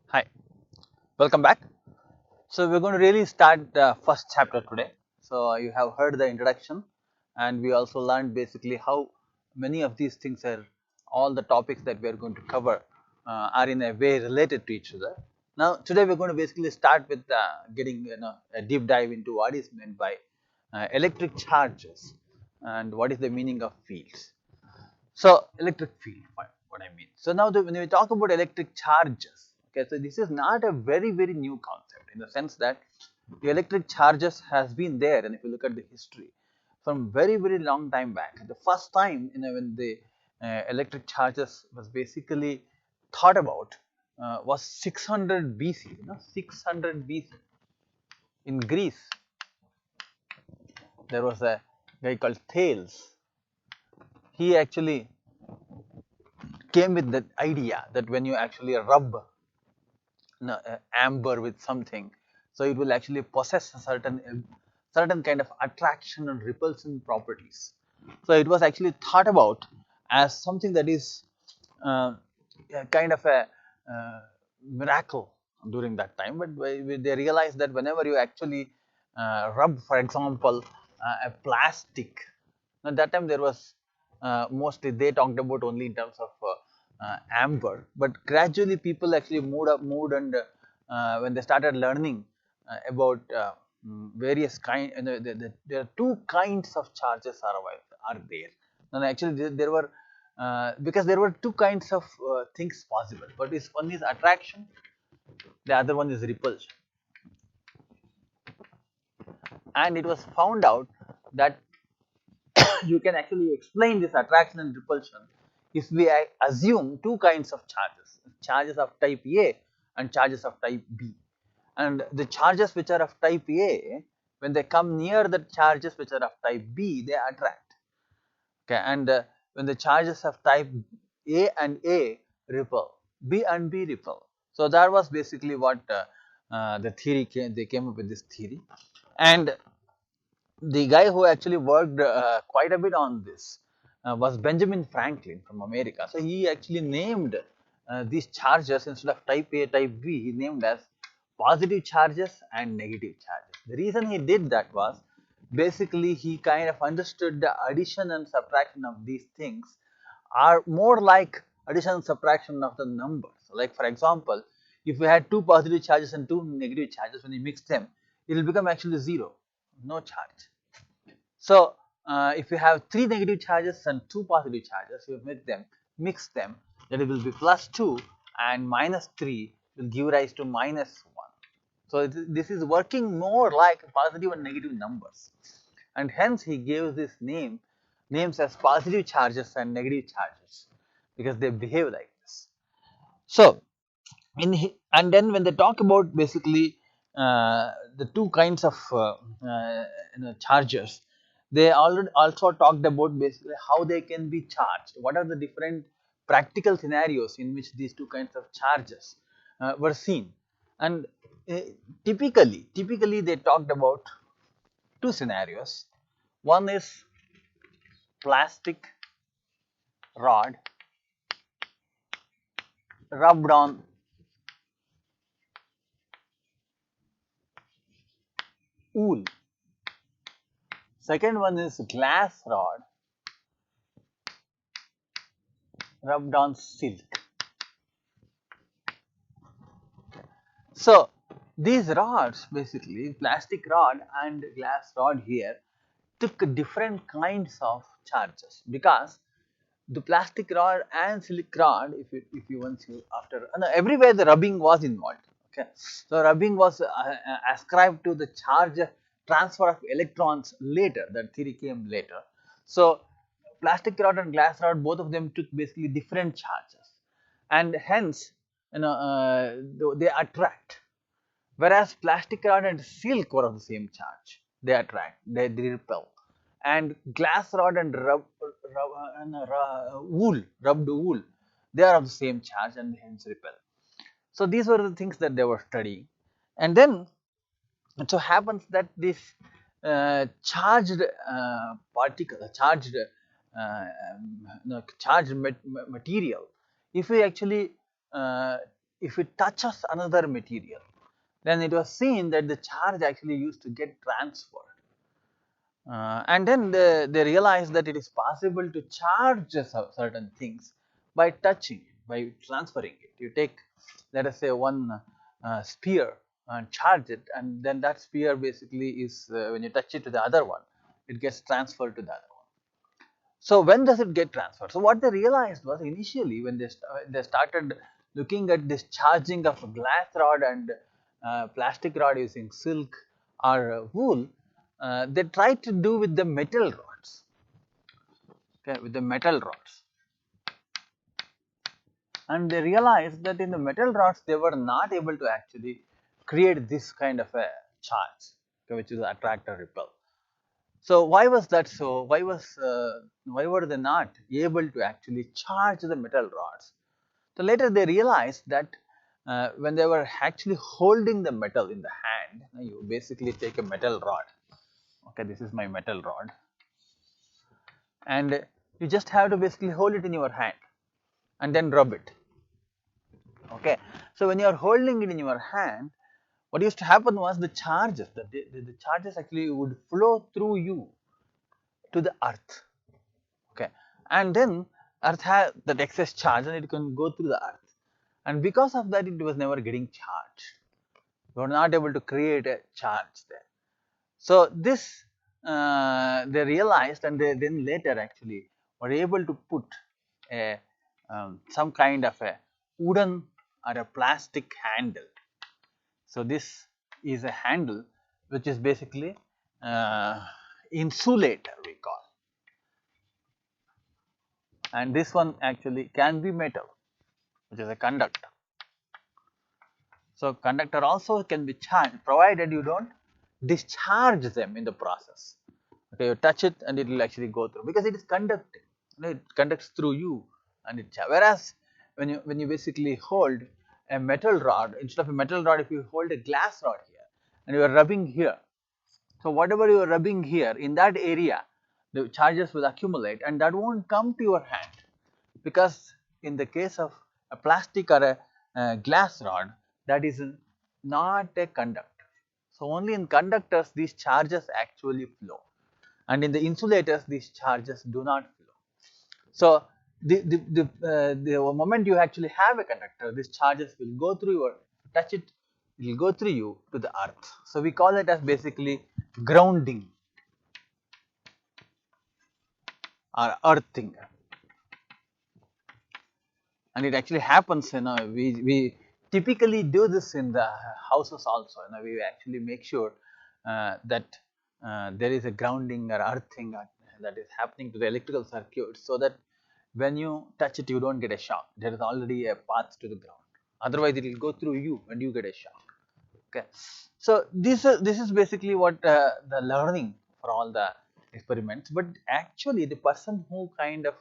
Hi, welcome back. So we're going to really start the first chapter today. So you have heard the introduction, and we also learned basically how many of these things are, all the topics that we are going to cover are in a way related to each other. Now today we're going to basically start with getting a deep dive into what is meant by electric charges and what is the meaning of fields. So electric field, what I mean. So now when we talk about electric charges, okay, so this is not a very new concept in the sense that the electric charges has been there, and if you look at the history from very long time back, the first time when the electric charges was basically thought about was 600 BC, 600 BC in Greece. There was a guy called Thales. He actually came with that idea that when you actually rub amber with something, so it will actually possess a certain kind of attraction and repulsion properties. So it was actually thought about as something that is kind of a miracle during that time. But they realized that whenever you actually rub, for example, a plastic. Now that time there was mostly they talked about only in terms of amber, but gradually people actually moved and when they started learning about various there are two kinds of charges are there. And actually there were because there were two kinds of things possible. But one is attraction, the other one is repulsion, and it was found out that you can actually explain this attraction and repulsion if we assume two kinds of charges of type A and charges of type B. And the charges which are of type A, when they come near the charges which are of type B, they attract. Okay, and when the charges of type A and A repel, B and B repel. So that was basically what the theory they came up with this theory. And the guy who actually worked quite a bit on this was Benjamin Franklin from America. So he actually named these charges, instead of type A, type B, he named as positive charges and negative charges. The reason he did that was basically he kind of understood the addition and subtraction of these things are more like addition and subtraction of the numbers. Like for example, if we had two positive charges and two negative charges, when you mix them, it will become actually zero, no charge. So if you have three negative charges and two positive charges, you mix them, then it will be plus 2 and minus 3 will give rise to minus 1. So this is working more like positive and negative numbers, and hence he gave this names as positive charges and negative charges because they behave like this. So and then when they talk about basically the two kinds of charges, they already also talked about basically how they can be charged. What are the different practical scenarios in which these two kinds of charges were seen? And uh, typically they talked about two scenarios. One is plastic rod rubbed on wool. Second one is glass rod rubbed on silk. So these rods, basically plastic rod and glass rod here, took different kinds of charges, because the plastic rod and silk rod, if you once you after no, everywhere the rubbing was involved. Okay, so rubbing was ascribed to the charge transfer of electrons later. That theory came later. So plastic rod and glass rod, both of them took basically different charges, and hence they attract. Whereas plastic rod and silk were of the same charge, they attract, they repel. And glass rod and rubbed wool, they are of the same charge and hence repel. So these were the things that they were studying. And then it so happens that this charged particle, charged material, if we actually if it touches another material, then it was seen that the charge actually used to get transferred. And then they realized that it is possible to charge certain things by touching, by transferring it. You take, let us say, one sphere and charge it, and then that sphere basically is, when you touch it to the other one, it gets transferred to the other one. So when does it get transferred? So what they realized was, initially when they started looking at this charging of a glass rod and plastic rod using silk or wool, they tried to do with the metal rods, okay, with the metal rods. And they realized that in the metal rods they were not able to actually create this kind of a charge, okay, which is attract or repel. So why was that so? Why were they not able to actually charge the metal rods? So later they realized that when they were actually holding the metal in the hand, you basically take a metal rod. Okay, this is my metal rod, and you just have to basically hold it in your hand and then rub it. Okay, so when you are holding it in your hand, what used to happen was the charges, the charges actually would flow through you to the earth. Okay, and then earth has that excess charge and it can go through the earth, and because of that it was never getting charged. You were not able to create a charge there. So this they realized, and they then later actually were able to put a some kind of a wooden or a plastic handle. So this is a handle which is basically insulator we call, and this one actually can be metal, which is a conductor. So conductor also can be charged, provided you don't discharge them in the process. Okay, you touch it and it will actually go through, because it is conducting. It conducts through you, and it. Whereas when you basically hold a metal rod, instead of a metal rod, if you hold a glass rod here and you are rubbing here, so whatever you are rubbing here in that area, the charges will accumulate and that won't come to your hand, because in the case of a plastic or a glass rod, that is not a conductor. So only in conductors these charges actually flow, and in the insulators these charges do not flow. So the moment you actually have a conductor, these charges will go through your, touch it, it will go through you to the earth. So we call it as basically grounding or earthing. And it actually happens, we typically do this in the houses also. We actually make sure that there is a grounding or earthing that is happening to the electrical circuit, so that when you touch it you don't get a shock. There is already a path to the ground, otherwise it will go through you and you get a shock. Okay, so this is basically what the learning for all the experiments. But actually the person who kind of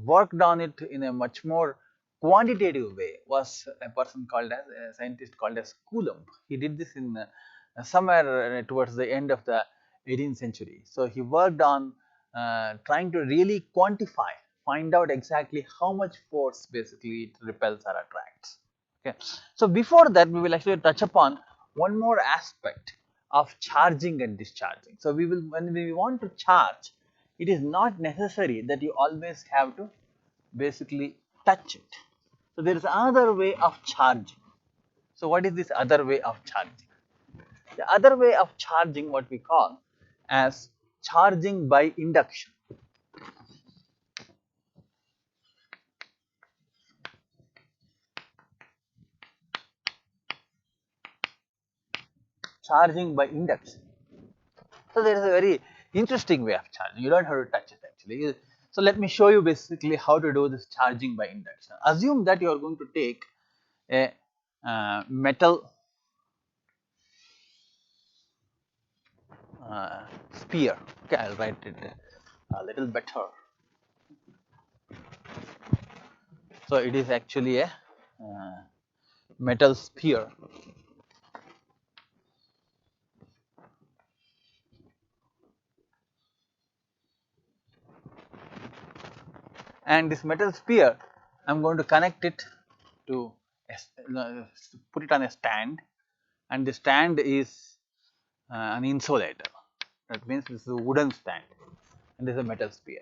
worked on it in a much more quantitative way was a person called as a scientist called as Coulomb. He did this in somewhere towards the end of the 18th century. So he worked on trying to really quantify, find out exactly how much force basically it repels or attracts. Okay. So before that we will actually touch upon one more aspect of charging and discharging. So we will, when we want to charge, it is not necessary that you always have to basically touch it. So there is another way of charging. So what is this other way of charging? The other way of charging, what we call as charging by induction. Charging by induction. So there is a very interesting way of charging. You don't have to touch it actually. So let me show you basically how to do this charging by induction. Assume that you are going to take a metal sphere. Okay, I'll write it a little better. So it is actually a metal sphere. and this metal sphere I am going to connect it to put it on a stand, and the stand is an insulator. That means this is a wooden stand and this is a metal sphere.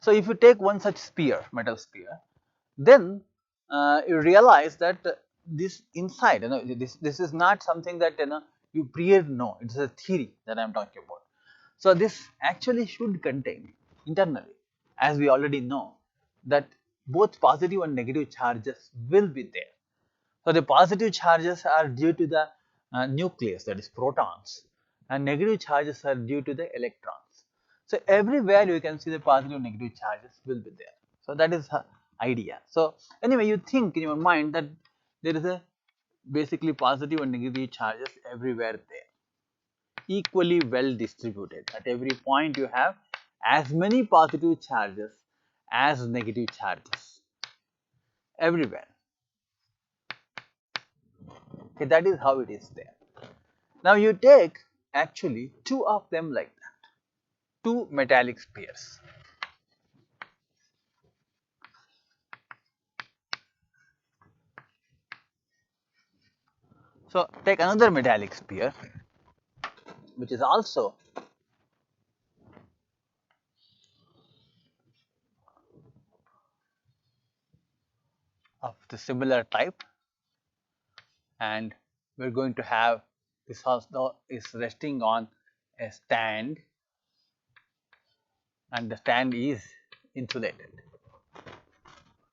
So, if you take one such sphere, metal sphere, then you realize that this inside, this is not something that you pre know. It is a theory that I am talking about. So, this actually should contain internally, as we already know, that both positive and negative charges will be there. So, the positive charges are due to the nucleus, that is protons, and negative charges are due to the electrons. So, everywhere you can see the positive and negative charges will be there. So, that is the idea. So, anyway, you think in your mind that there is a basically positive and negative charges everywhere there, equally well distributed. At every point you have as many positive charges as negative charges everywhere. Okay, that is how it is there. Now you take actually two of them like that, two metallic spheres. So take another metallic sphere which is also of the similar type, and we are going to have this also is resting on a stand, and the stand is insulated.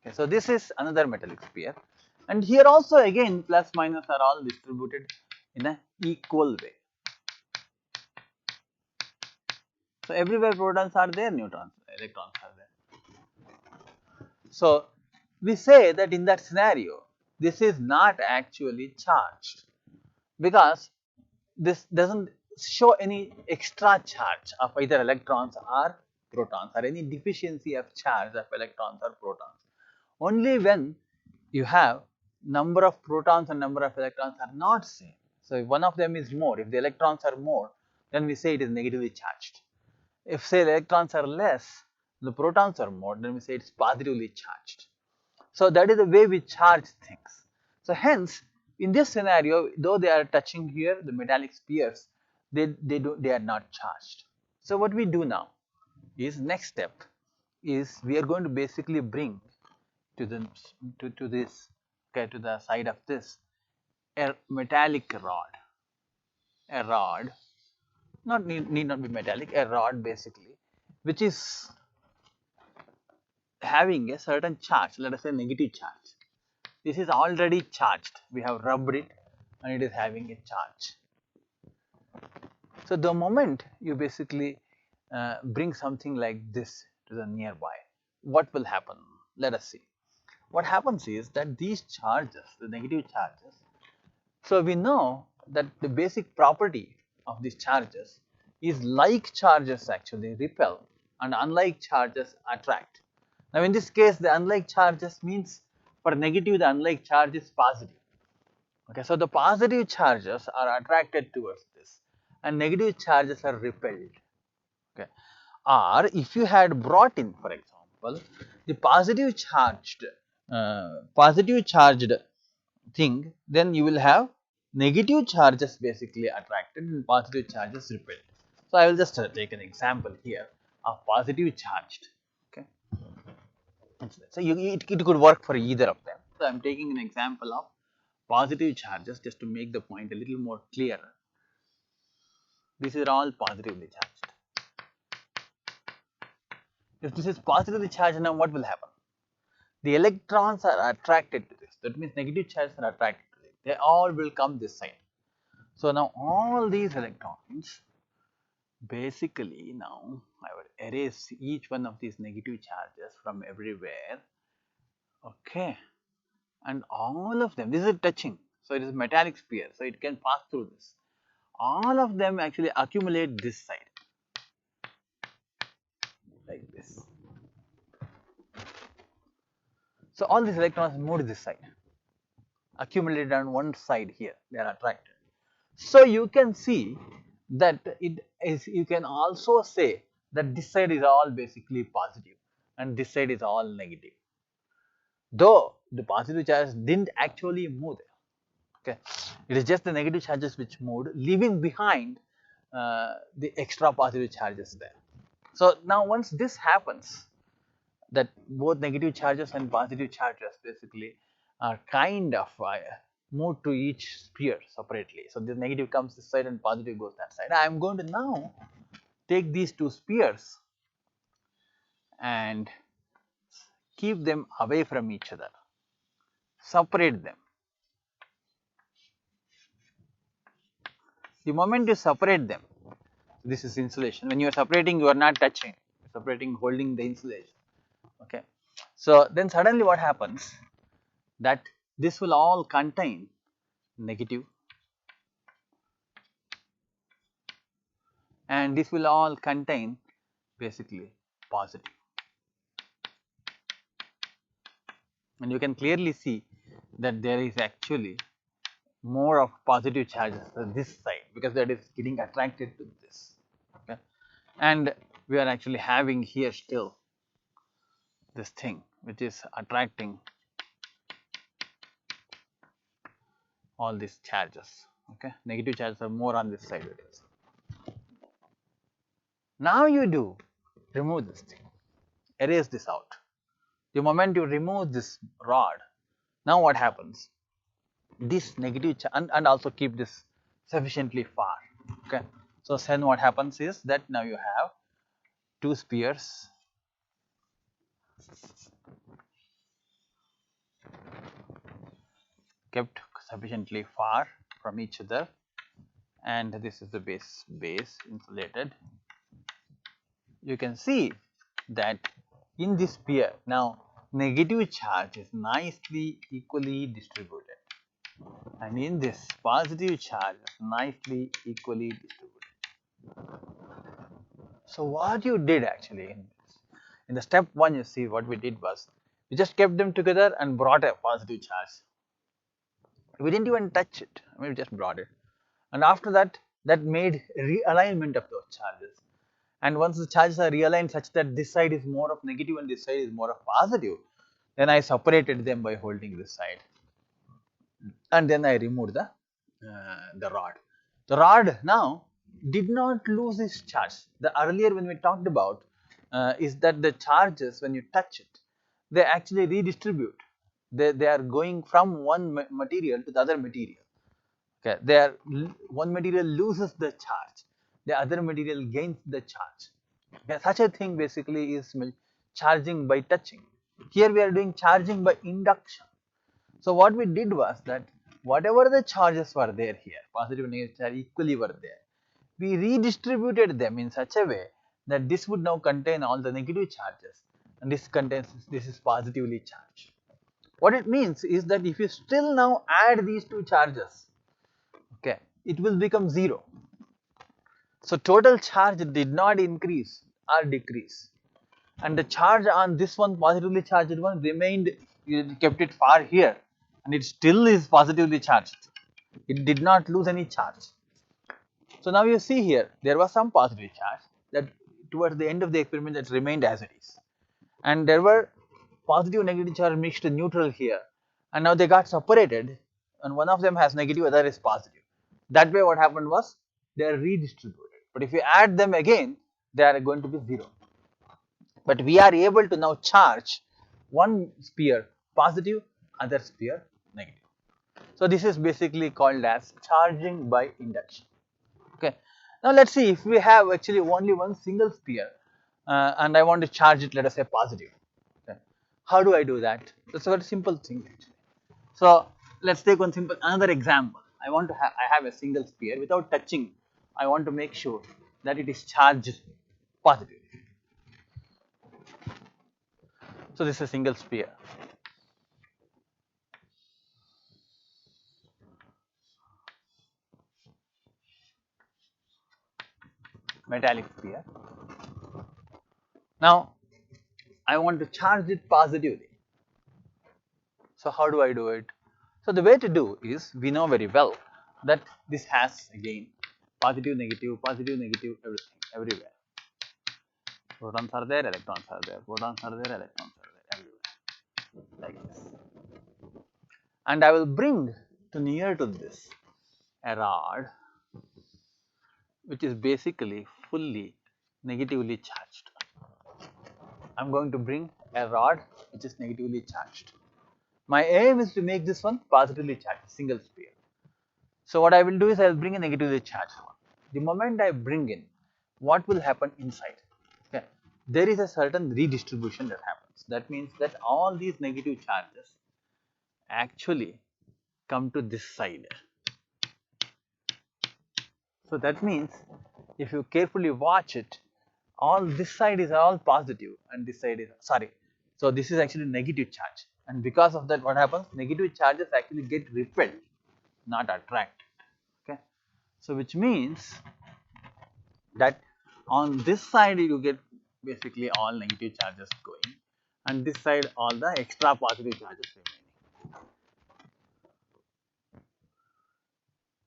Okay, so this is another metallic sphere, and here also again plus minus are all distributed in an equal way. So everywhere protons are there, neutrons, electrons are there. So we say that in that scenario, this is not actually charged because this doesn't show any extra charge of either electrons or protons, or any deficiency of charge of electrons or protons. Only when you have number of protons and number of electrons are not same. So if one of them is more, if the electrons are more, then we say it is negatively charged. If say the electrons are less, the protons are more, then we say it is positively charged. So that is the way we charge things. So hence, in this scenario, though they are touching here, the metallic spheres, they are not charged. So what we do now is, next step is we are going to basically bring to the to this, okay, to the side of this, a metallic rod. A rod, not need not be metallic, a rod basically, which is having a certain charge, let us say negative charge. This is already charged, we have rubbed it and it is having a charge. So the moment you basically bring something like this to the nearby, what will happen? Let us see. What happens is that these charges, the negative charges, so we know that the basic property of these charges is like charges actually repel and unlike charges attract. Now in this case, the unlike charges means for negative the unlike charge is positive. Okay, so the positive charges are attracted towards this and negative charges are repelled. Okay, or if you had brought in, for example, the positive charged thing, then you will have negative charges basically attracted and positive charges repelled. So I will just take an example here of positive charged. Okay, so it could work for either of them. So I am taking an example of positive charges just to make the point a little more clear. These are all positively charged. If this is positively charged, now what will happen? The electrons are attracted to this. That means negative charges are attracted to it. They all will come this side. So now all these electrons, basically now I will erase each one of these negative charges from everywhere. Okay, and all of them, this is touching. So it is a metallic sphere, so it can pass through this. All of them actually accumulate this side, like this. So all these electrons move to this side, accumulated on one side here, they are attracted. So you can see that it is, you can also say that this side is all basically positive. and this side is all negative. Though the positive charge didn't actually move there. Okay, it is just the negative charges which moved, leaving behind the extra positive charges there. So now once this happens, that both negative charges and positive charges basically are kind of moved to each sphere separately. So the negative comes this side and positive goes that side. I am going to now take these two spheres and keep them away from each other, separate them. The moment you separate them, this is insulation. When you are separating, you are not touching, separating, holding the insulation. Okay. So then suddenly what happens, that this will all contain negative and this will all contain basically positive. And you can clearly see that there is actually more of positive charges on this side because that is getting attracted to this. Okay. And we are actually having here still this thing which is attracting all these charges. Okay, negative charges are more on this side. It is. Now you do remove this thing, erase this out. The moment you remove this rod, now what happens? This negative and also keep this sufficiently far. Okay, so then what happens is that now you have two spheres kept sufficiently far from each other, and this is the base insulated. You can see that in this sphere now negative charge is nicely equally distributed, and in this positive charge is nicely equally distributed. So what you did actually in the step 1, you see what we did was we just kept them together and brought a positive charge. We didn't even touch it, I mean we just brought it, and after that made realignment of those charges. And once the charges are realigned such that this side is more of negative and this side is more of positive, then I separated them by holding this side, and then I removed the rod. The rod now did not lose its charge. The earlier when we talked about is that the charges when you touch it, they actually redistribute. They are going from one material to the other material. Okay, one material loses the charge, the other material gains the charge. Okay, such a thing basically is charging by touching. Here we are doing charging by induction. So what we did was that whatever the charges were there here, positive and negative charge equally were there, we redistributed them in such a way that this would now contain all the negative charges and this is positively charged. What it means is that if you still now add these two charges, okay, it will become 0. So total charge did not increase or decrease, and the charge on this one positively charged one remained, you kept it far here and it still is positively charged. It did not lose any charge. So now you see here there was some positive charge that towards the end of the experiment that remained as it is, and there were positive and negative charge mixed neutral here, and now they got separated and one of them has negative, other is positive. That way what happened was they are redistributed, but if you add them again they are going to be 0. But we are able to now charge one sphere positive, other sphere negative. So this is basically called as charging by induction. Okay. Now let's see if we have actually only one single sphere and I want to charge it, let us say positive. Okay. How do I do that? That's a very simple thing actually. So let's take another example. I have a single sphere without touching. I want to make sure that it is charged positively. So this is a single sphere. Metallic sphere. Now I want to charge it positively. So how do I do it? So the way to do is, we know very well that this has again positive, negative, everything, everywhere. Protons are there, electrons are there, protons are there, electrons are there, everywhere, like this. And I will bring to near to this a rod which is basically fully negatively charged. I am going to bring a rod which is negatively charged. My aim is to make this one positively charged, single sphere. So what I will do is I will bring a negatively charged one. The moment I bring in, what will happen inside? Okay. There is a certain redistribution that happens. That means that all these negative charges actually come to this side. So that means if you carefully watch it, all this side is all positive and this side is, sorry, so this is actually negative charge, and because of that what happens, negative charges actually get repelled, not attracted. Okay, so which means that on this side you get basically all negative charges going, and this side all the extra positive charges remaining.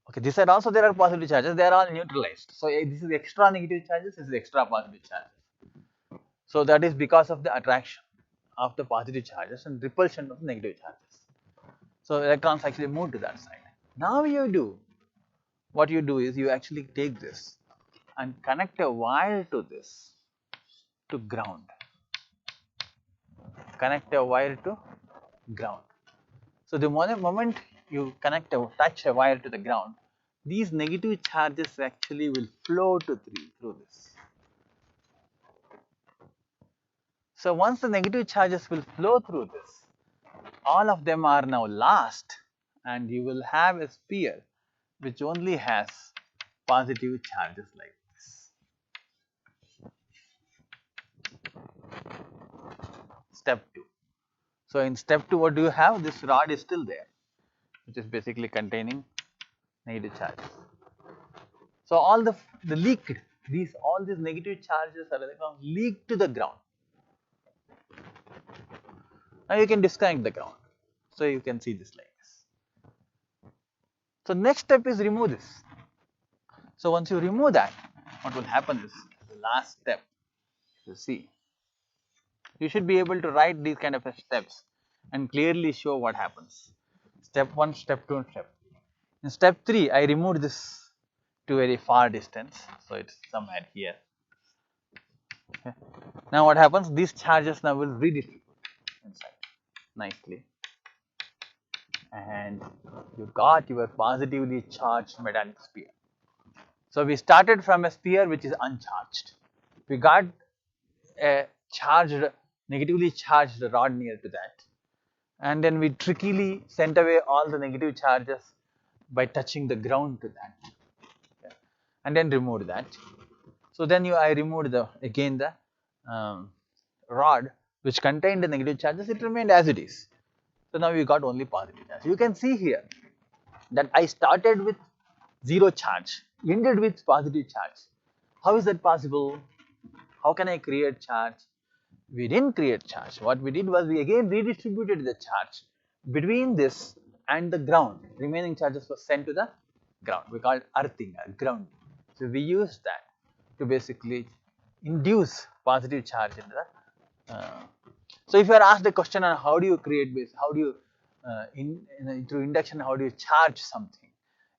Okay, this side also there are positive charges, they are all neutralized. So this is extra negative charges, this is extra positive charges. So that is because of the attraction of the positive charges and repulsion of negative charges. So electrons actually move to that side. Now what you do is you actually take this and connect a wire to this, to ground. Connect a wire to ground. So the moment you touch a wire to the ground, these negative charges actually will flow through this. So once the negative charges will flow through this, all of them are now lost, and you will have a sphere which only has positive charges like this. Step 2. So in step 2 what do you have? This rod is still there, which is basically containing negative charges. So all the leaked, all these negative charges are leaked to the ground. Now you can disconnect the ground. So you can see this like this. So next step is remove this. So once you remove that, what will happen is the last step. You see, you should be able to write these kind of steps and clearly show what happens. Step 1, step 2 and step 3. In step 3, I removed this to very far distance. So it's somewhere here. Okay. Now what happens? These charges now will redistribute inside nicely, and you got your positively charged metallic sphere. So we started from a sphere which is uncharged. We got a negatively charged rod near to that, and then we trickily sent away all the negative charges by touching the ground to that, okay, and then removed that. So then I removed again the rod which contained the negative charges. It remained as it is. So now we got only positive charge. You can see here that I started with zero charge, ended with positive charge. How is that possible? How can I create charge? We didn't create charge. What we did was we again redistributed the charge between this and the ground. Remaining charges were sent to the ground. We call it earthing or grounding. So we used that to basically induce positive charge in the. So if you are asked a question on how do you create this, how do you through induction, how do you charge something,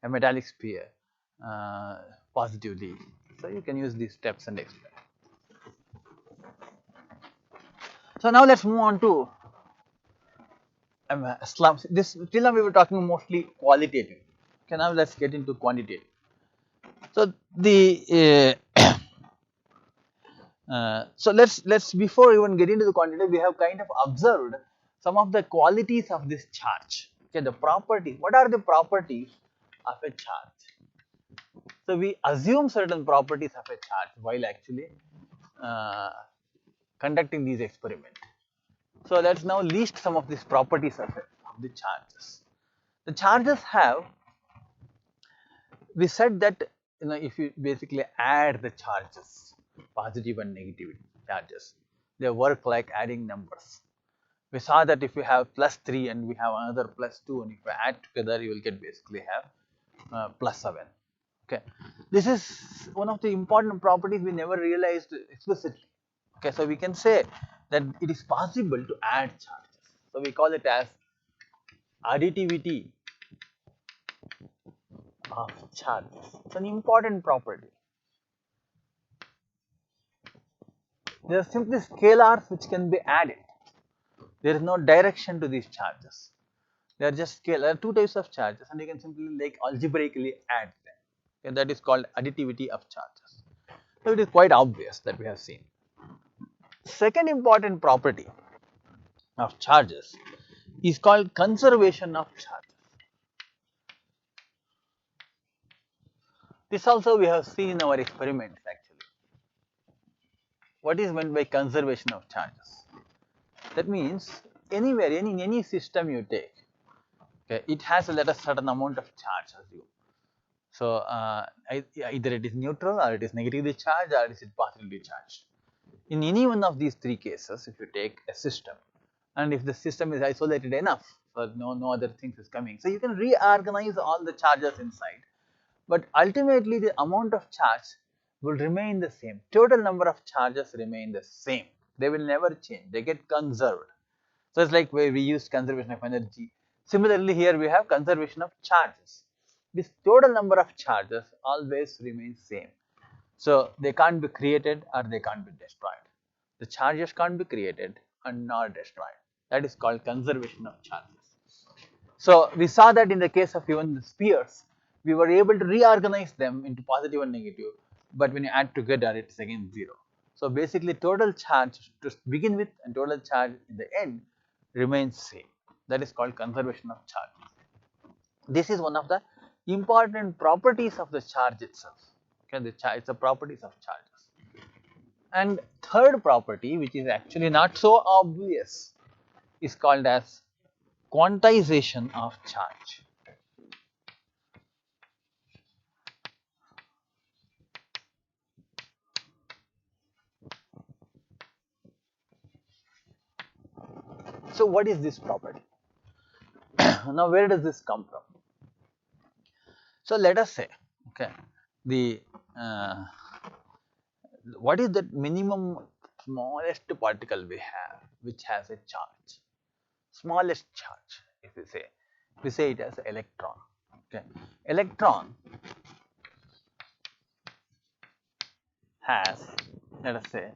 a metallic sphere, positively? So you can use these steps and explain. So now let's move on to slumps. This till now we were talking mostly qualitative. Okay, now let's get into quantitative. So the so let's before even get into the quantitative, we have kind of observed some of the qualities of this charge. Okay, the properties. What are the properties of a charge? So we assume certain properties of a charge while actually conducting these experiments. So let's now list some of these properties of the charges. The charges have, we said that if you basically add the charges, positive and negative charges, they work like adding numbers. We saw that if you have +3 and we have another +2, and if you add together, you will get basically have +7. Okay, this is one of the important properties we never realized explicitly. Okay, so we can say that it is possible to add charges. So we call it as additivity of charges. It's an important property. They are simply scalars which can be added. There is no direction to these charges. They are just scalar. There are two types of charges, and you can simply like algebraically add them. Okay, that is called additivity of charges. So it is quite obvious that we have seen. Second important property of charges is called conservation of charges. This also we have seen in our experiments actually. What is meant by conservation of charges? That means anywhere, in any system you take, okay, it has a certain amount of charge assumed. So either it is neutral or it is negatively charged or it is positively charged. In any one of these three cases, if you take a system and if the system is isolated enough, so no other things is coming, so you can reorganize all the charges inside, but ultimately the amount of charge will remain the same. Total number of charges remain the same. They will never change. They get conserved. So it's like where we use conservation of energy. Similarly, here we have conservation of charges. This total number of charges always remains same. So they can't be created or they can't be destroyed. The charges can't be created and nor destroyed. That is called conservation of charges. So we saw that in the case of even the spheres, we were able to reorganize them into positive and negative, but when you add together, it's again zero. So basically, total charge to begin with and total charge in the end remains same. That is called conservation of charge. This is one of the important properties of the charge itself. Okay, it's the properties of charges. And third property, which is actually not so obvious, is called as quantization of charge. So what is this property? Now where does this come from? So let us say, okay, the what is that minimum smallest particle we have which has a charge? Smallest charge, if we say it as electron. Okay, electron has, let us say,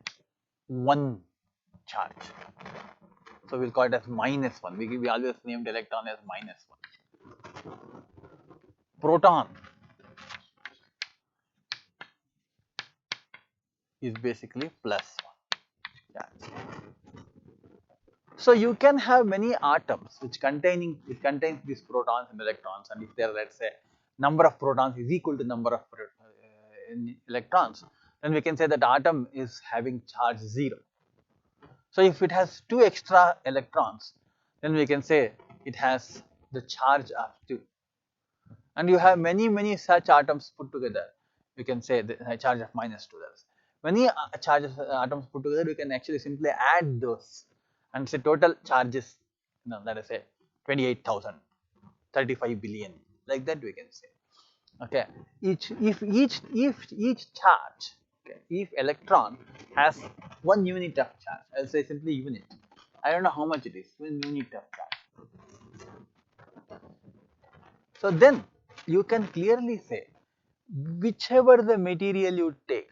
one charge. So we'll call it as -1. We always named electron as -1. Proton is basically +1 charge. So you can have many atoms which contains these protons and electrons, and if there, let's say, number of protons is equal to number of electrons, then we can say that atom is having charge 0. So if it has 2 extra electrons, then we can say it has the charge of 2. And you have many such atoms put together, we can say the charge of -2. Many atoms put together, we can actually simply add those and say total charges, let us say 28,000, 35 billion, like that we can say. Okay, if each charge, okay, if electron has 1 unit of charge, I'll say simply unit. I don't know how much it is, 1 unit of charge. So then you can clearly say whichever the material you take,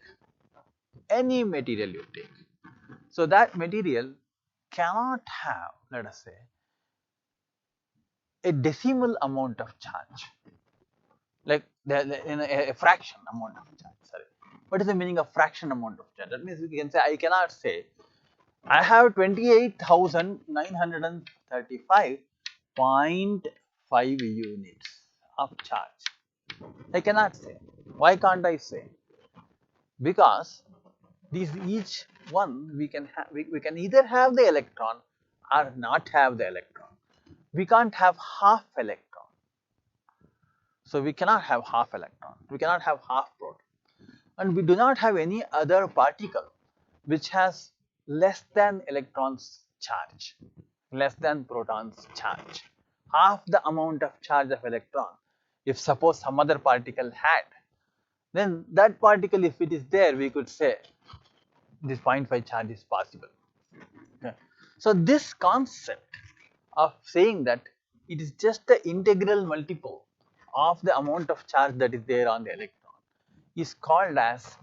any material you take, so that material cannot have, let us say, a decimal amount of charge, like in a fraction amount of charge. Sorry, what is the meaning of fraction amount of charge? That means we can say I cannot say I have 28,935.5 units of charge. I cannot say. Why can't I say? Because each one we can have, we can either have the electron or not have the electron. We can't have half electron. So we cannot have half electron. We cannot have half proton. And we do not have any other particle which has less than electrons charge, less than protons charge. Half the amount of charge of electron, if suppose some other particle had, then that particle, if it is there, we could say this 0.5 charge is possible. Okay. So this concept of saying that it is just the integral multiple of the amount of charge that is there on the electron is called as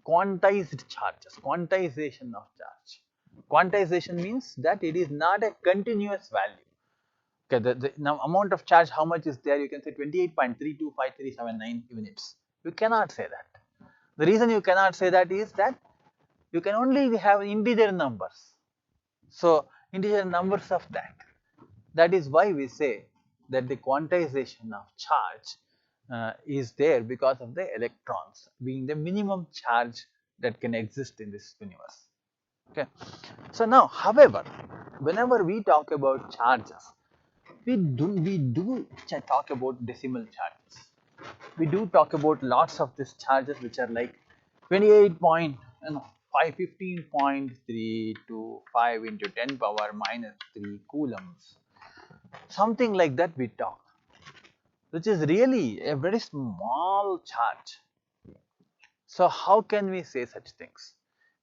quantized charges, quantization of charge. Quantization means that it is not a continuous value. Okay, the now amount of charge, how much is there? You can say 28.325379 units. You cannot say that. The reason you cannot say that is that you can only have integer numbers. So, integer numbers of that. That is why we say that the quantization of charge is there because of the electrons being the minimum charge that can exist in this universe. Okay. So now, however, whenever we talk about charges, we do talk about decimal charges. We do talk about lots of these charges which are like 515.325 into 10 power minus 3 coulombs. Something like that we talk, which is really a very small charge. So how can we say such things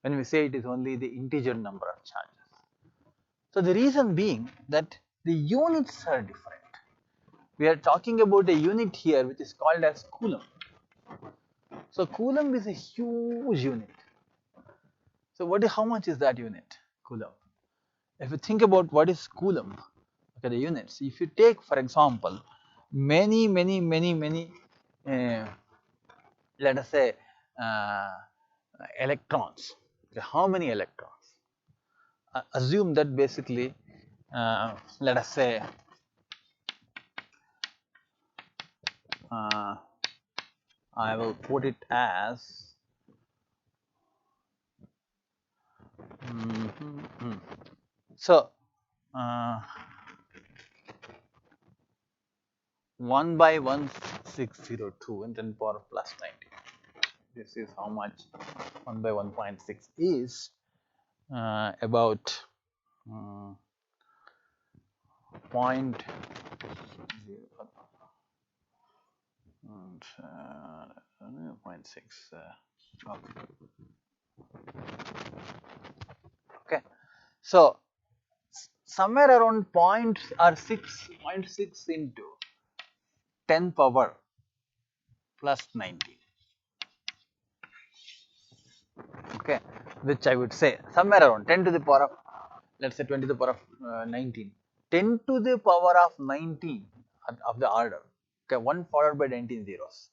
when we say it is only the integer number of charges? So the reason being that the units are different. We are talking about a unit here which is called as Coulomb. So Coulomb is a huge unit. So how much is that unit, Coulomb? If you think about what is Coulomb, okay, the units. If you take, for example, many, let us say, electrons. Okay, how many electrons? Assume that basically, let us say, I will put it as so 1 by 1602 and 10 power plus 90. This is how much 1 by 1.6 is, about 0.0 and 0.6. Okay. So somewhere around 0.6 into 10 power plus 90. Okay, which I would say somewhere around 10 to the power of, let's say 20 to the power of 19. 10 to the power of 19 of the order. Okay, 1 followed by 19 zeros.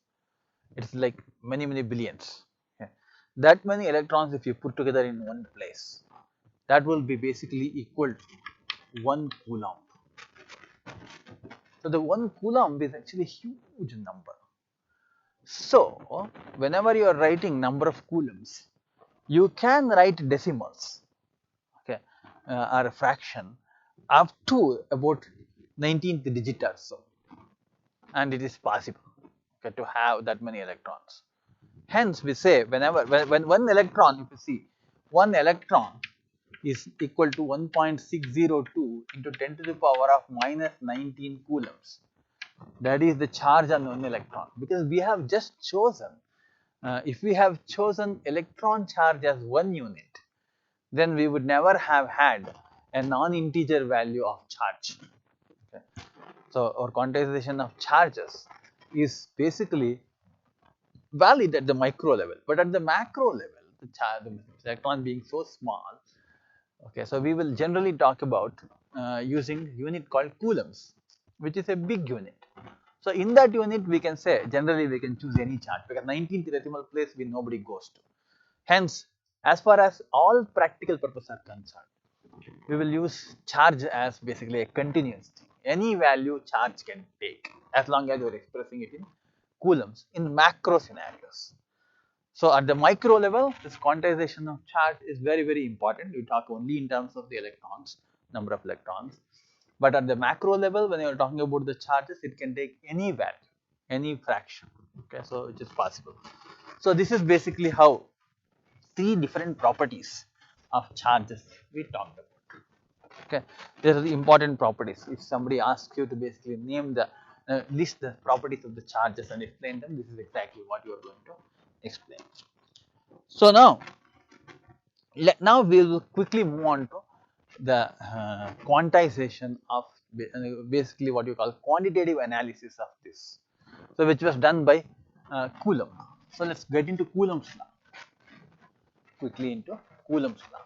It's like many billions. Okay. That many electrons, if you put together in one place, that will be basically equal to 1 Coulomb. So the 1 Coulomb is actually a huge number. So whenever you are writing number of coulombs, you can write decimals, okay, or a fraction up to about 19th digit or so, and it is possible, okay, to have that many electrons. Hence, we say when one electron, if you see, one electron is equal to 1.602 into 10 to the power of minus 19 coulombs. That is the charge on one electron, because we have just chosen, if we have chosen electron charge as one unit, then we would never have had a non-integer value of charge. Okay. So our quantization of charges is basically valid at the micro level, but at the macro level, the electron being so small, okay, so we will generally talk about using unit called coulombs, which is a big unit. So in that unit, we can say generally we can choose any charge, because 19th decimal place nobody goes to. Hence, as far as all practical purposes are concerned, we will use charge as basically a continuous thing. Any value charge can take, as long as you are expressing it in coulombs in macro scenarios. So at the micro level, this quantization of charge is very important. We talk only in terms of the electrons, number of electrons. But at the macro level, when you are talking about the charges, it can take any value, any fraction. Okay, so it is possible. So this is basically how 3 different properties of charges we talked about. Okay, there are the important properties. If somebody asks you to basically name the list the properties of the charges and explain them, this is exactly what you are going to explain. So now, Now we will quickly move on to the quantization of basically what you call quantitative analysis of this. So which was done by Coulomb. So let's get into Coulomb's law. Quickly into Coulomb's law.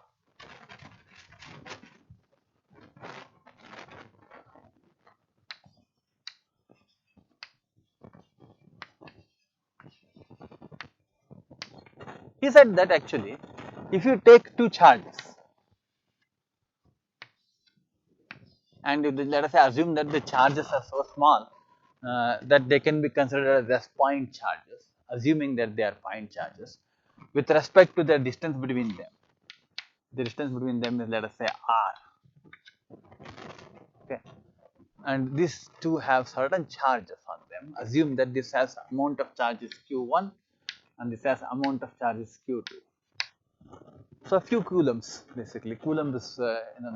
He said that actually, if you take two charges and let us say assume that the charges are so small that they can be considered as point charges, assuming that they are point charges, with respect to the distance between them. The distance between them is, let us say, r. Okay, and these two have certain charges on them. Assume that this has amount of charges q1 and this has amount of charges q2. So a few coulombs basically. Coulomb is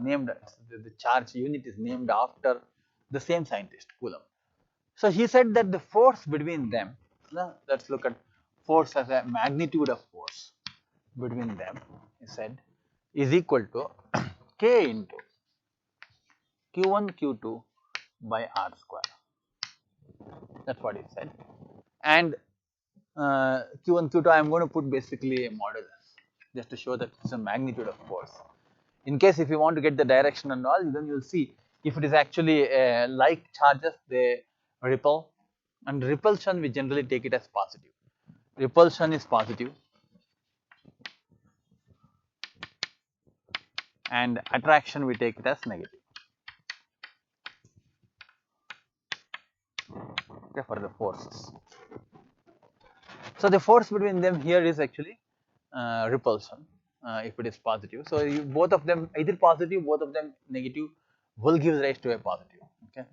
named, the charge unit is named after the same scientist, Coulomb. So he said that the force between them, let's look at force as a magnitude of force between them, he said, is equal to k into q1 q2 by r square. That's what he said. And q1 q2 I am going to put basically a modulus just to show that it's a magnitude of force. In case if you want to get the direction and all, then you will see if it is actually like charges, they repel, and repulsion we generally take it as positive. Repulsion is positive and attraction we take it as negative. Okay, for the forces. So the force between them here is actually repulsion if it is positive. So both of them either positive, both of them negative will give rise to a positive. Okay.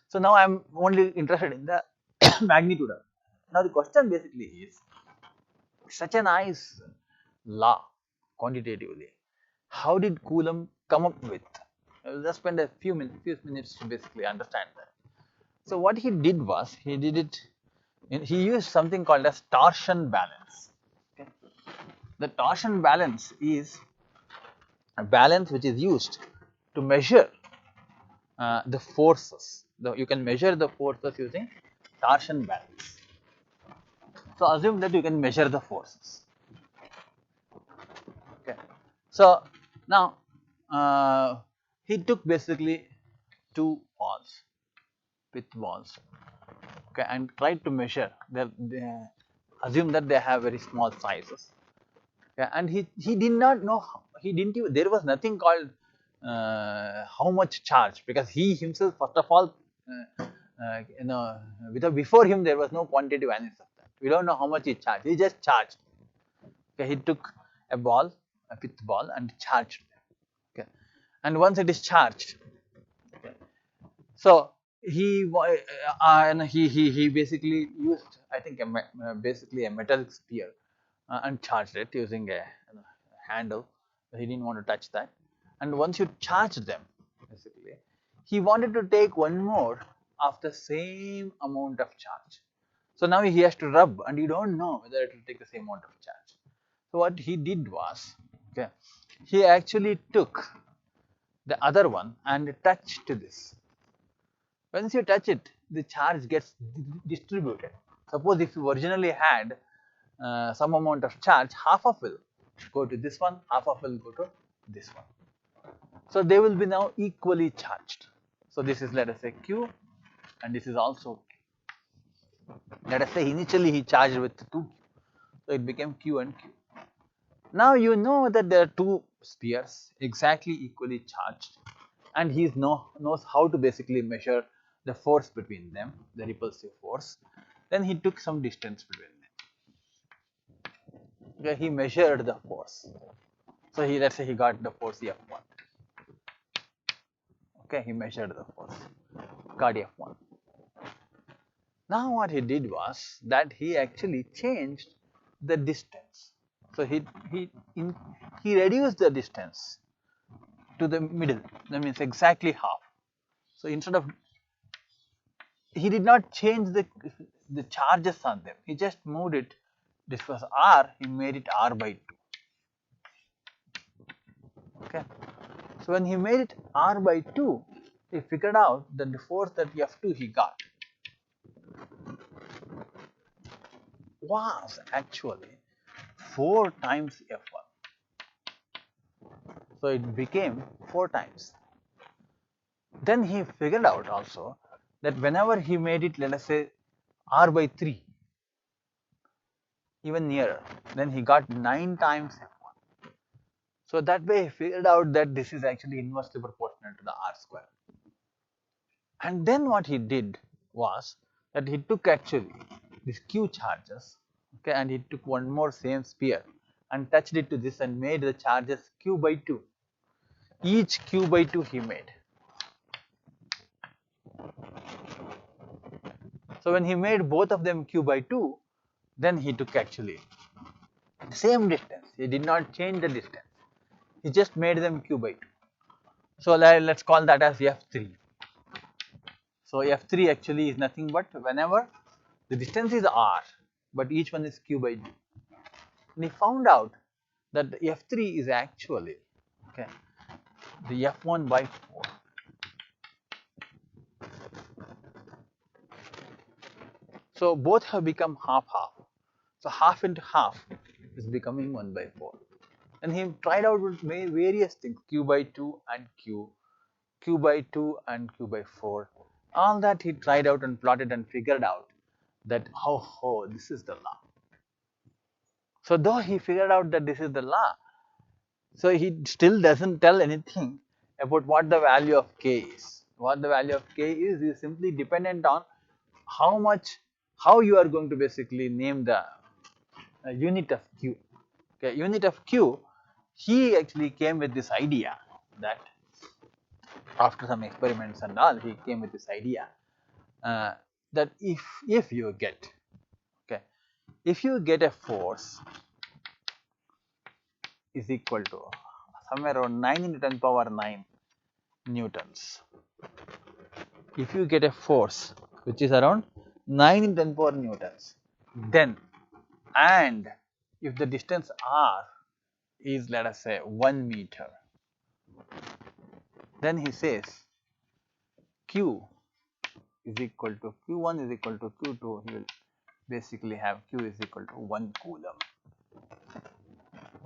So now I am only interested in the magnitude of it. Now the question basically is, such a nice law quantitatively, how did Coulomb come up with? I will just spend a few minutes to basically understand that. So what he did was, he used something called as torsion balance. Okay. The torsion balance is a balance which is used to measure the forces. You can measure the forces using torsion balance. So assume that you can measure the forces. Okay. So now he took basically two balls, with balls, okay, and tried to measure. Assume that they have very small sizes. Okay, and he did not know. He didn't even, there was nothing called how much charge, because he himself first of all before him there was no quantitative analysis of that. We don't know how much he charged. He just charged. Okay, he took a ball, a fifth ball, and charged them. Okay, and once it is charged, okay, so he basically used, I think, basically a metal sphere and charged it using a handle. He didn't want to touch that. And once you charge them, basically, he wanted to take one more of the same amount of charge. So now he has to rub, and you don't know whether it will take the same amount of charge. So what he did was, okay, he actually took the other one and touched this. Once you touch it, the charge gets distributed. Suppose if you originally had some amount of charge, half of will go to this one, half of will go to this one. So they will be now equally charged. So this is, let us say, Q, and this is also Q. Let us say initially he charged with 2, so it became Q and Q. Now you know that there are two spheres exactly equally charged, and he knows how to basically measure the force between them, the repulsive force. Then he took some distance between them. Okay, he measured the force. So let's say he got the force F1. Okay, he measured the force, got F1. Now what he did was that he actually changed the distance. So he reduced the distance to the middle. That means exactly half. So instead of, he did not change the charges on them. He just moved it. This was R. He made it R by 2. Okay. So when he made it r by 2, he figured out that the force that F2 he got was actually 4 times F1. So it became 4 times. Then he figured out also that whenever he made it, let us say r by 3, even nearer, then he got 9 times F1. So that way he figured out that this is actually inversely proportional to the r square. And then what he did was that he took actually these q charges, okay, and he took one more same sphere and touched it to this and made the charges q by 2. Each q by 2 he made. So when he made both of them q by 2, then he took actually the same distance. He did not change the distance. He just made them q by 2. So let's call that as F3. So F3 actually is nothing but whenever the distance is r, but each one is q by 2. And he found out that the F3 is actually, okay, the F1 by 4. So both have become half-half. So half into half is becoming 1 by 4. And he tried out with various things, q by 2 and q by 2 and q by 4. All that he tried out and plotted and figured out that, oh, this is the law. So though he figured out that this is the law, so he still doesn't tell anything about what the value of k is. What the value of k is simply dependent on how you are going to basically name the unit of q. Okay, unit of q, he actually came with this idea that after some experiments and all, he came with this idea that if you get, okay, if you get a force is equal to somewhere around 9 into 10 power 9 newtons. If you get a force which is around 9 into 10 power newtons, then, and if the distance r is, let us say, 1 meter, then he says q is equal to q1 is equal to q2, he will basically have q is equal to 1 coulomb.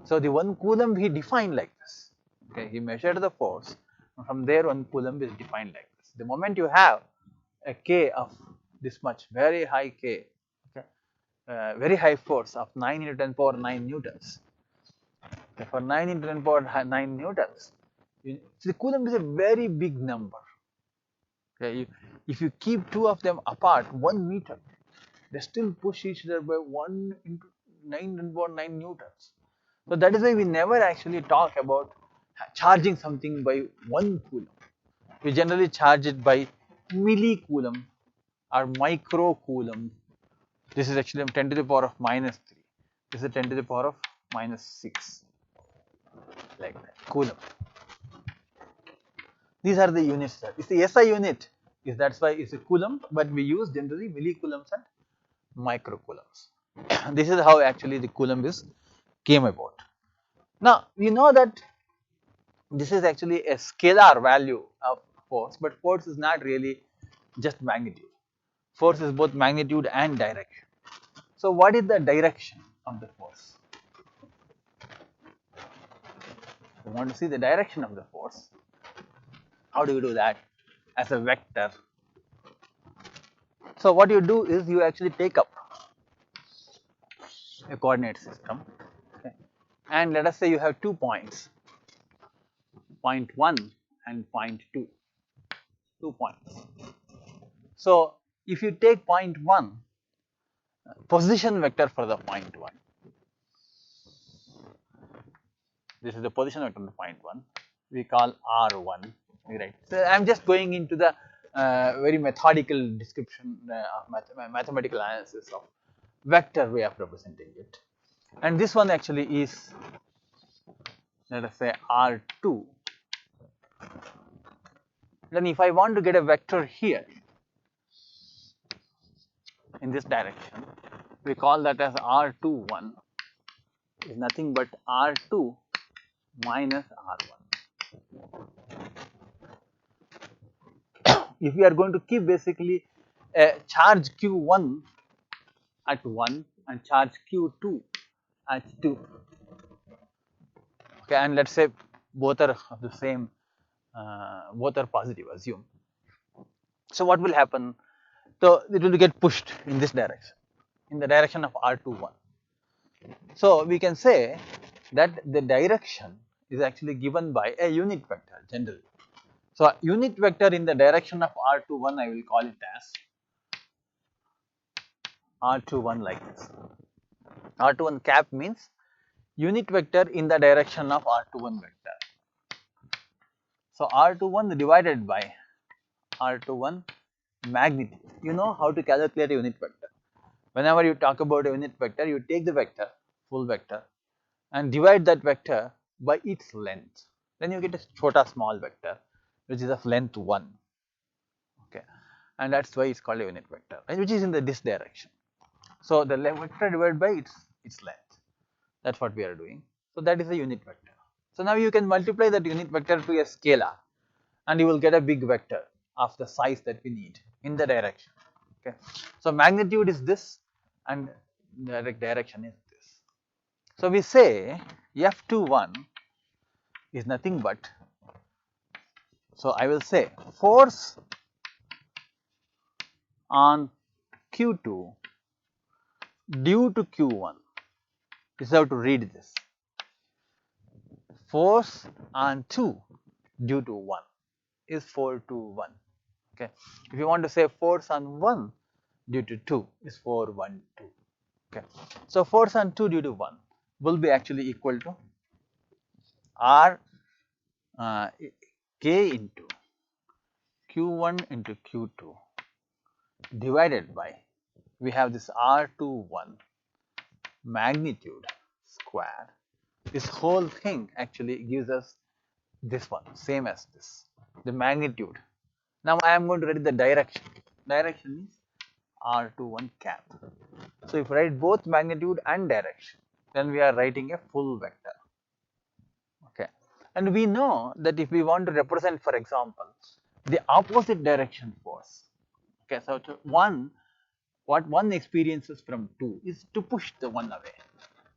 So the 1 coulomb he defined like this. Okay, he measured the force. From there 1 coulomb is defined like this. The moment you have a k of this much, very high k, okay, very high force of 9 into 10 power 9 newtons. Okay, for 9 into 10 power 9 newtons, so the coulomb is a very big number. Okay, if you keep two of them apart 1 meter, they still push each other by 1 into 9 into 9 newtons. So that is why we never actually talk about charging something by 1 coulomb. We generally charge it by millicoulomb or microcoulomb. This is actually 10 to the power of minus 3. This is 10 to the power of minus 6. Like that, coulomb. These are the units. It's the SI unit. That's why it's a coulomb, but we use generally millicoulombs and microcoulombs. This is how actually the coulomb is came about. Now we know that this is actually a scalar value of force, but force is not really just magnitude. Force is both magnitude and direction. So what is the direction of the force? We want to see the direction of the force. How do you do that? As a vector. So what you do is you actually take up a coordinate system, okay, and let us say you have 2 points, point 1 and point 2, 2 points. So if you take point 1, position vector for the point 1, this is the position vector of the point 1, we call R1, right. So I am just going into the very methodical description of mathematical analysis of vector way of representing it. And this one actually is, let us say, R2. Then if I want to get a vector here in this direction, we call that as R21 is nothing but R2 minus R1. if we are going to keep basically a charge q1 at 1 and charge q2 at 2, okay, and let's say both are of the same, both are positive, assume. So what will happen? So it will get pushed in this direction, in the direction of R21. So we can say that the direction is actually given by a unit vector generally. So a unit vector in the direction of R21, I will call it as R21 like this. R21 cap means unit vector in the direction of R21 vector. So R21 divided by R21 magnitude. You know how to calculate a unit vector. Whenever you talk about a unit vector, you take the vector, full vector, and divide that vector by its length. Then you get a chota small vector, which is of length 1. Okay, and that's why it's called a unit vector, and which is in this direction. So the vector divided by its length. That's what we are doing. So that is a unit vector. So now you can multiply that unit vector to a scalar, and you will get a big vector of the size that we need in the direction. Okay, so magnitude is this, and direct direction is this. So we say F21 is nothing but, so I will say force on Q2 due to Q1. This is how to read this. Force on 2 due to 1 is 4 to 1. Okay. If you want to say force on 1 due to 2 is 4, 1, 2. Okay. So force on 2 due to 1 will be actually equal to R K into Q1 into Q2 divided by, we have this R21 magnitude square. This whole thing actually gives us this one, same as this, the magnitude. Now I am going to write the direction. Direction is R21 cap. So if I write both magnitude and direction, then we are writing a full vector. Okay, and we know that if we want to represent, for example, the opposite direction force. Okay, so what one experiences from 2 is to push the 1 away.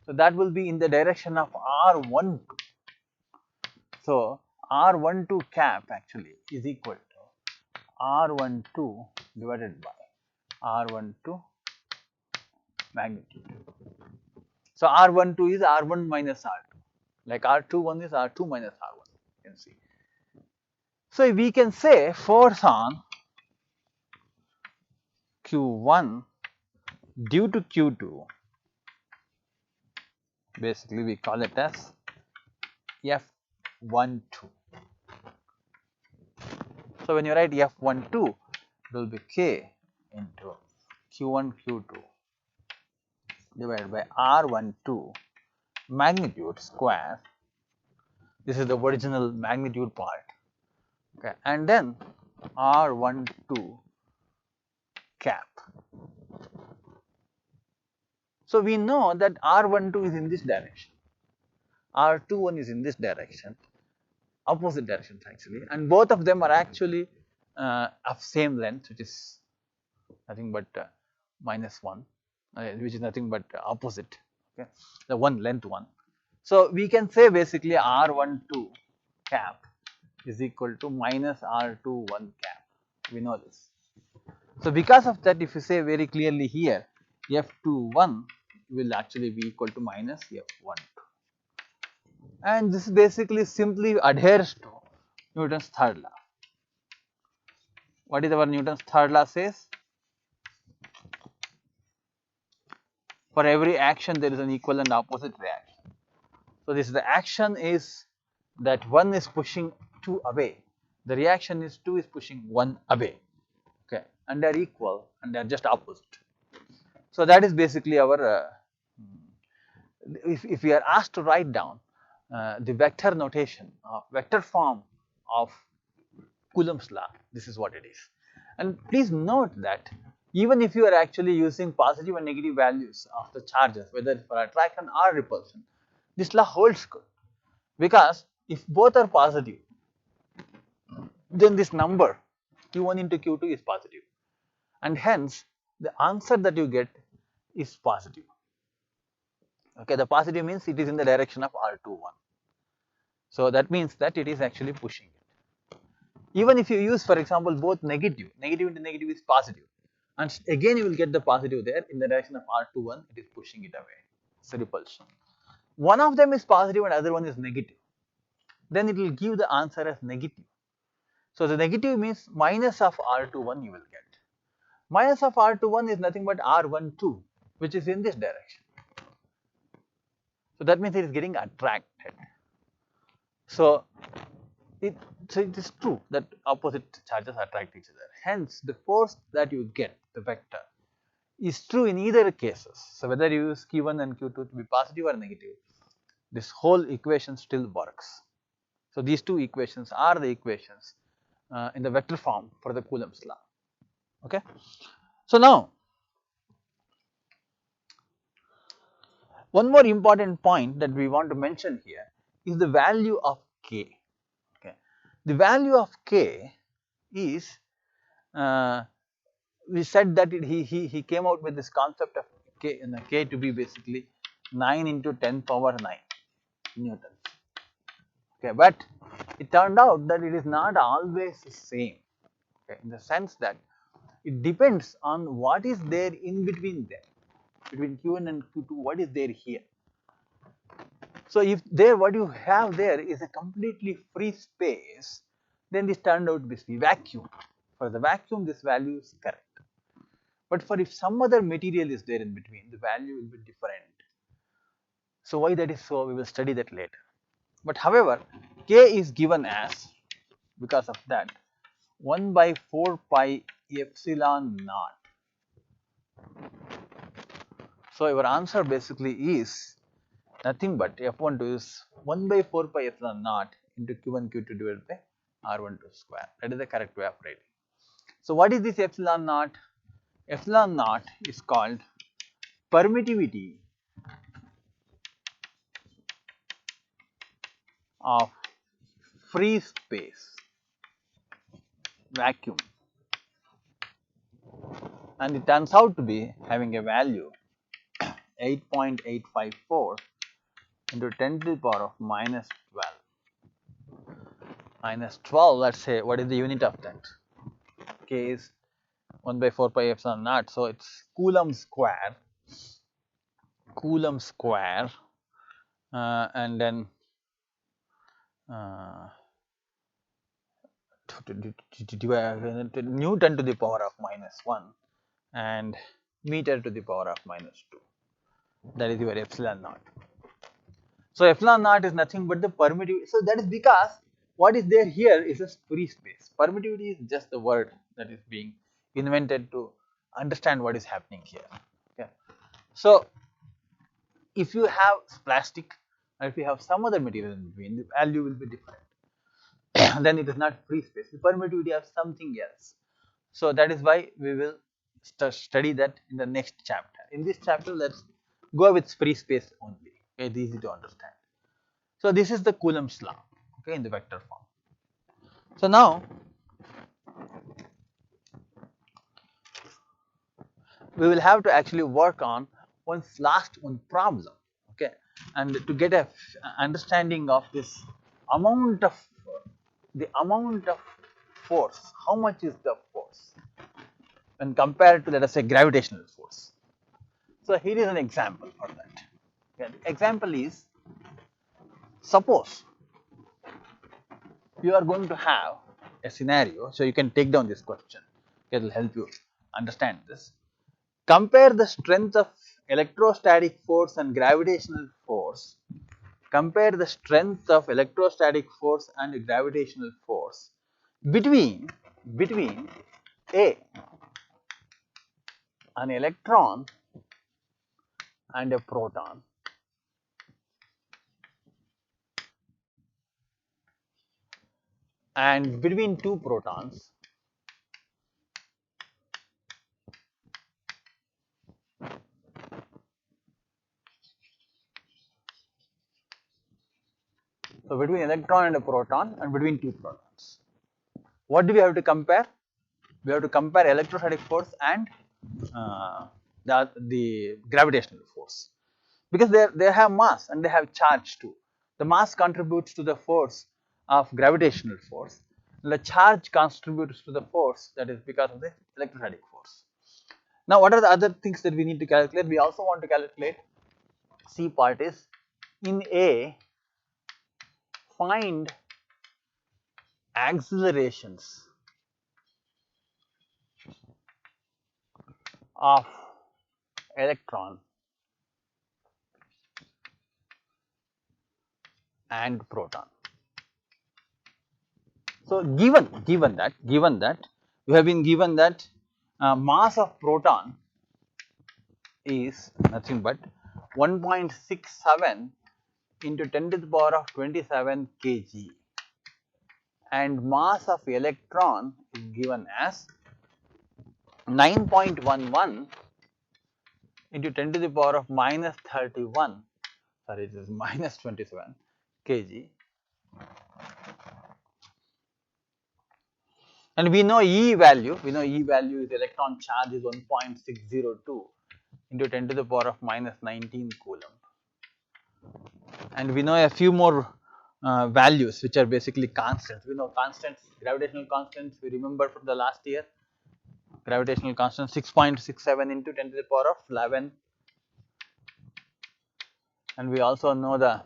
So that will be in the direction of R12. So R12 cap actually is equal to R12 divided by R12 magnitude. So R12 is R1 minus R2, like R21 is R2 minus R1, you can see. So we can say force on Q1 due to Q2, basically we call it as F12. So when you write F12, it will be K into Q1 Q2 divided by R12 magnitude square. This is the original magnitude part. Okay, and then R12 cap. So we know that R12 is in this direction, R21 is in this direction, opposite directions actually, and both of them are actually of same length, which is nothing but minus 1, which is nothing but opposite. Okay, the one length 1. So we can say basically R12 cap is equal to minus R21 cap. We know this. So because of that, if you say very clearly here, F21 will actually be equal to minus F12. And this basically simply adheres to Newton's third law. What is our Newton's third law says? For every action there is an equal and opposite reaction. So this the action is that 1 is pushing 2 away. The reaction is 2 is pushing 1 away. Okay, and they are equal and they are just opposite. So that is basically our, if we are asked to write down the vector notation, vector form of Coulomb's law, this is what it is. And please note that even if you are actually using positive and negative values of the charges, whether for attraction or repulsion, this law holds good, because if both are positive, then this number Q1 into Q2 is positive, and hence the answer that you get is positive. Okay, the positive means it is in the direction of R21. So that means that it is actually pushing it. Even if you use, for example, both negative into negative is positive, and again you will get the positive there in the direction of R21, it is pushing it away. It's a repulsion. One of them is positive and other one is negative. Then it will give the answer as negative. So the negative means minus of R21 you will get. Minus of R21 is nothing but R12, which is in this direction. So that means it is getting attracted. So it is true that opposite charges attract each other. Hence, the force that you get, the vector, is true in either cases. So whether you use Q1 and Q2 to be positive or negative, this whole equation still works. So these two equations are the equations in the vector form for the Coulomb's law. Okay. So now, one more important point that we want to mention here is the value of K. Okay. The value of K is, we said that he came out with this concept of K to be basically 9 into 10 power 9 newtons. Okay, but it turned out that it is not always the same. Okay, in the sense that it depends on what is there in between them, between Q1 and Q2, what is there here. So if there what you have there is a completely free space, then this turned out to be vacuum. For the vacuum, this value is correct. But for if some other material is there in between, the value will be different. So why that is so, we will study that later. But however, K is given as, because of that, 1 by 4 pi epsilon naught. So your answer basically is nothing but F12 is 1 by 4 pi epsilon naught into Q1 Q2 divided by R12 square. That is the correct way of writing. So what is this epsilon naught? Epsilon naught is called permittivity of free space, vacuum, and it turns out to be having a value 8.854 into 10 to the power of minus 12. Minus 12, let's say, what is the unit of that? K is 1 by 4 pi epsilon naught, so it's Coulomb square, and then Newton to the power of minus 1 and meter to the power of minus 2. That is your epsilon naught. So epsilon naught is nothing but the permittivity. So that is because what is there here is a free space. Permittivity is just the word that is being invented to understand what is happening here. Okay. So if you have plastic or if you have some other material in between, the value will be different. Then it is not free space. The permittivity of something else. So that is why we will study that in the next chapter. In this chapter, let's go with free space only. Okay, it is easy to understand. So this is the Coulomb's law, okay, in the vector form. So now we will have to actually work on one problem, okay, and to get a understanding of this amount of force. How much is the force when compared to, let us say, gravitational force? So here is an example for that. Okay, the example is, suppose you are going to have a scenario, so you can take down this question. It will help you understand this. Compare the strength of electrostatic force and gravitational force. Compare the strength of electrostatic force and gravitational force between A, an electron and a proton, and between two protons, so between electron and a proton and between two protons. What do we have to compare? We have to compare electrostatic force and uh, the gravitational force, because they have mass and they have charge too. The mass contributes to the force of gravitational force, and the charge contributes to the force that is because of the electrostatic force. Now, what are the other things that we need to calculate? We also want to calculate, C part is, in A, find accelerations of electron and proton. So, given that we have been given that mass of proton is nothing but 1.67 into 10 to the power of 27 kg, and mass of electron is given as 9.11 into 10 to the power of minus 31, sorry, it is minus 27 kg. And we know E value is electron charge is 1.602 into 10 to the power of minus 19 Coulomb. And we know a few more values which are basically constants. We know constants, gravitational constants, we remember from the last year. Gravitational constant 6.67 into 10 to the power of 11. And we also know the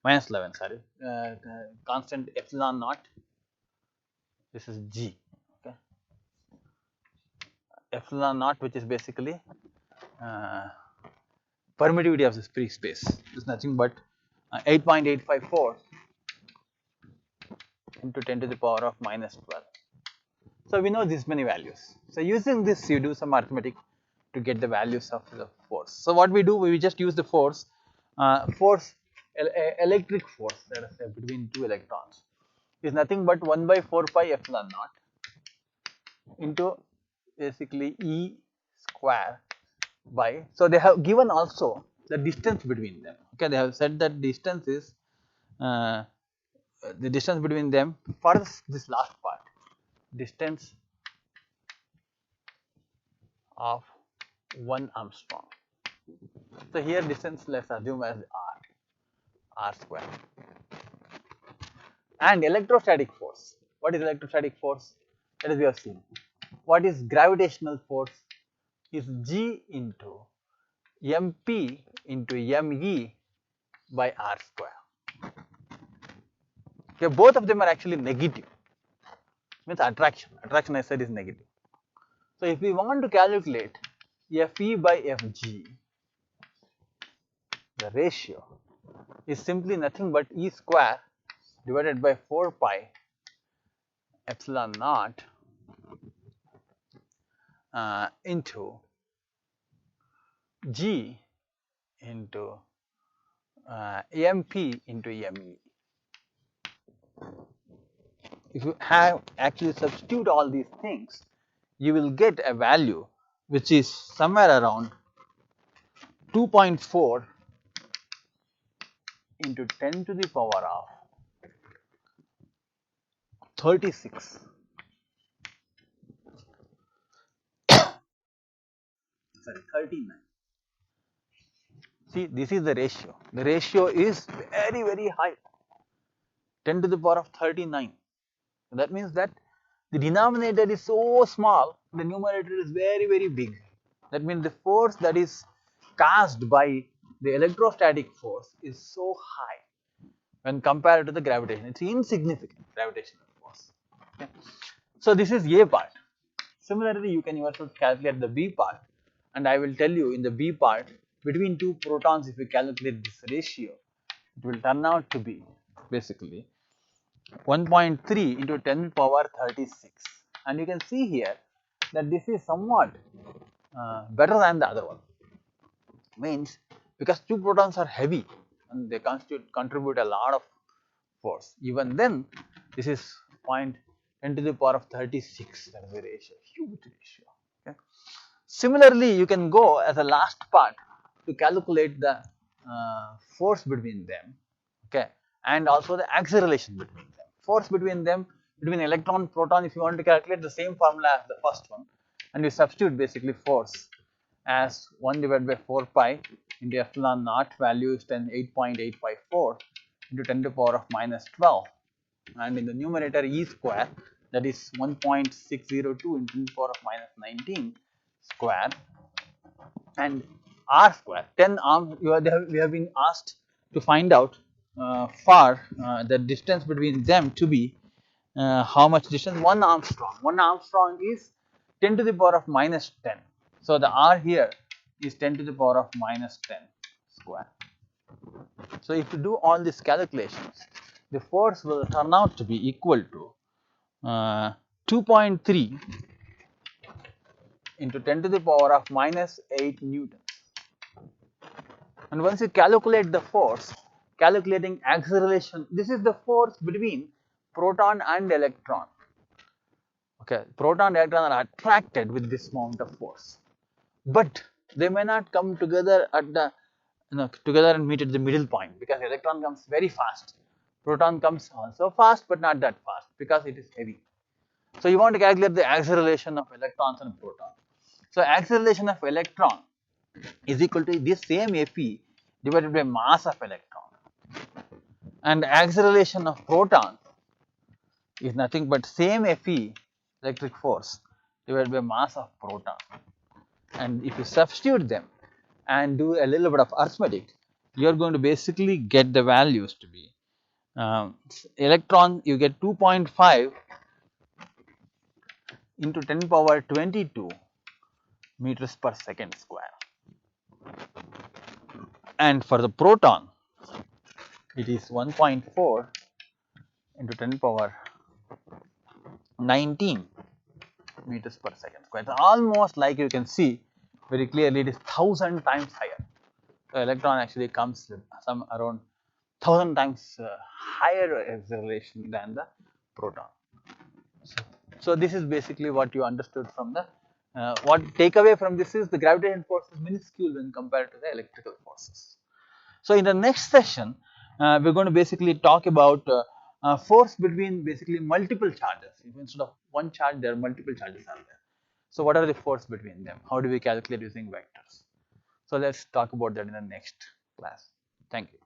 minus 11, sorry, constant epsilon naught. This is G. Okay. Epsilon naught, which is basically permittivity of this free space, is nothing but 8.854 into 10 to the power of minus 12. So, we know this many values. So, using this you do some arithmetic to get the values of the force. So, what we do, we just use the force, electric force, let us say, between two electrons is nothing but 1 by 4 pi epsilon naught into basically E square by, so they have given also the distance between them. Okay, they have said that distance is the distance between them for this last part, distance of 1 Armstrong. So, here distance let us assume as r square. And electrostatic force, what is electrostatic force? That is, we have seen. What is gravitational force? Is G into mp into me by r square. Okay, both of them are actually negative, means attraction I said is negative. So, if we want to calculate Fe by Fg, the ratio is simply nothing but E square divided by 4 pi epsilon naught into G into mp into me. If you have actually substitute all these things, you will get a value which is somewhere around 2.4 into 10 to the power of 36. Sorry, 39. See, this is the ratio. The ratio is very, very high, 10 to the power of 39. That means that the denominator is so small, the numerator is very, very big. That means the force that is caused by the electrostatic force is so high when compared to the gravitation. It's insignificant gravitational force. Okay. So, this is A part. Similarly, you can yourself calculate the B part, and I will tell you in the B part, between two protons, if you calculate this ratio, it will turn out to be basically 1.3 into 10 to the power 36. And you can see here that this is somewhat better than the other one. Means because two protons are heavy and they contribute a lot of force. Even then, this is 0.10 to the power of 36. That is a ratio, huge ratio. Okay. Similarly, you can go as a last part to calculate the force between them, okay, and also the acceleration between them. Force between them between electron and proton, if you want to calculate the same formula as the first one, and you substitute basically force as 1 divided by 4 pi into epsilon naught, value is 8.854 into 10 to the power of minus 12, and in the numerator E square, that is 1.602 into 10 to the power of minus 19 square, and R square 10 arms. We have been asked to find out for the distance between them to be how much distance? 1 Armstrong. 1 Armstrong is 10 to the power of minus 10. So the R here is 10 to the power of minus 10 square. So if you do all these calculations, the force will turn out to be equal to 2.3 into 10 to the power of minus 8 newtons. And once you calculate the force, calculating acceleration, this is the force between proton and electron. Okay, proton and electron are attracted with this amount of force, but they may not come together at the together and meet at the middle point, because electron comes very fast, proton comes also fast but not that fast because it is heavy. So you want to calculate the acceleration of electrons and protons. So acceleration of electron is equal to this same Fe divided by mass of electron, and acceleration of proton is nothing but same Fe, electric force, divided by mass of proton. And if you substitute them and do a little bit of arithmetic, you are going to basically get the values to be electron, you get 2.5 into 10 power 22 meters per second square, and for the proton it is 1.4 into 10 power 19 meters per second square. It's almost like you can see very clearly, it is 1000 times higher. The electron actually comes with some around 1000 times higher acceleration than the proton. So this is basically what you understood from the what takeaway from this is the gravitational force is minuscule when compared to the electrical forces. So in the next session, we're going to basically talk about force between basically multiple charges. Instead of one charge, there are multiple charges out there. So what are the force between them? How do we calculate using vectors? So let's talk about that in the next class. Thank you.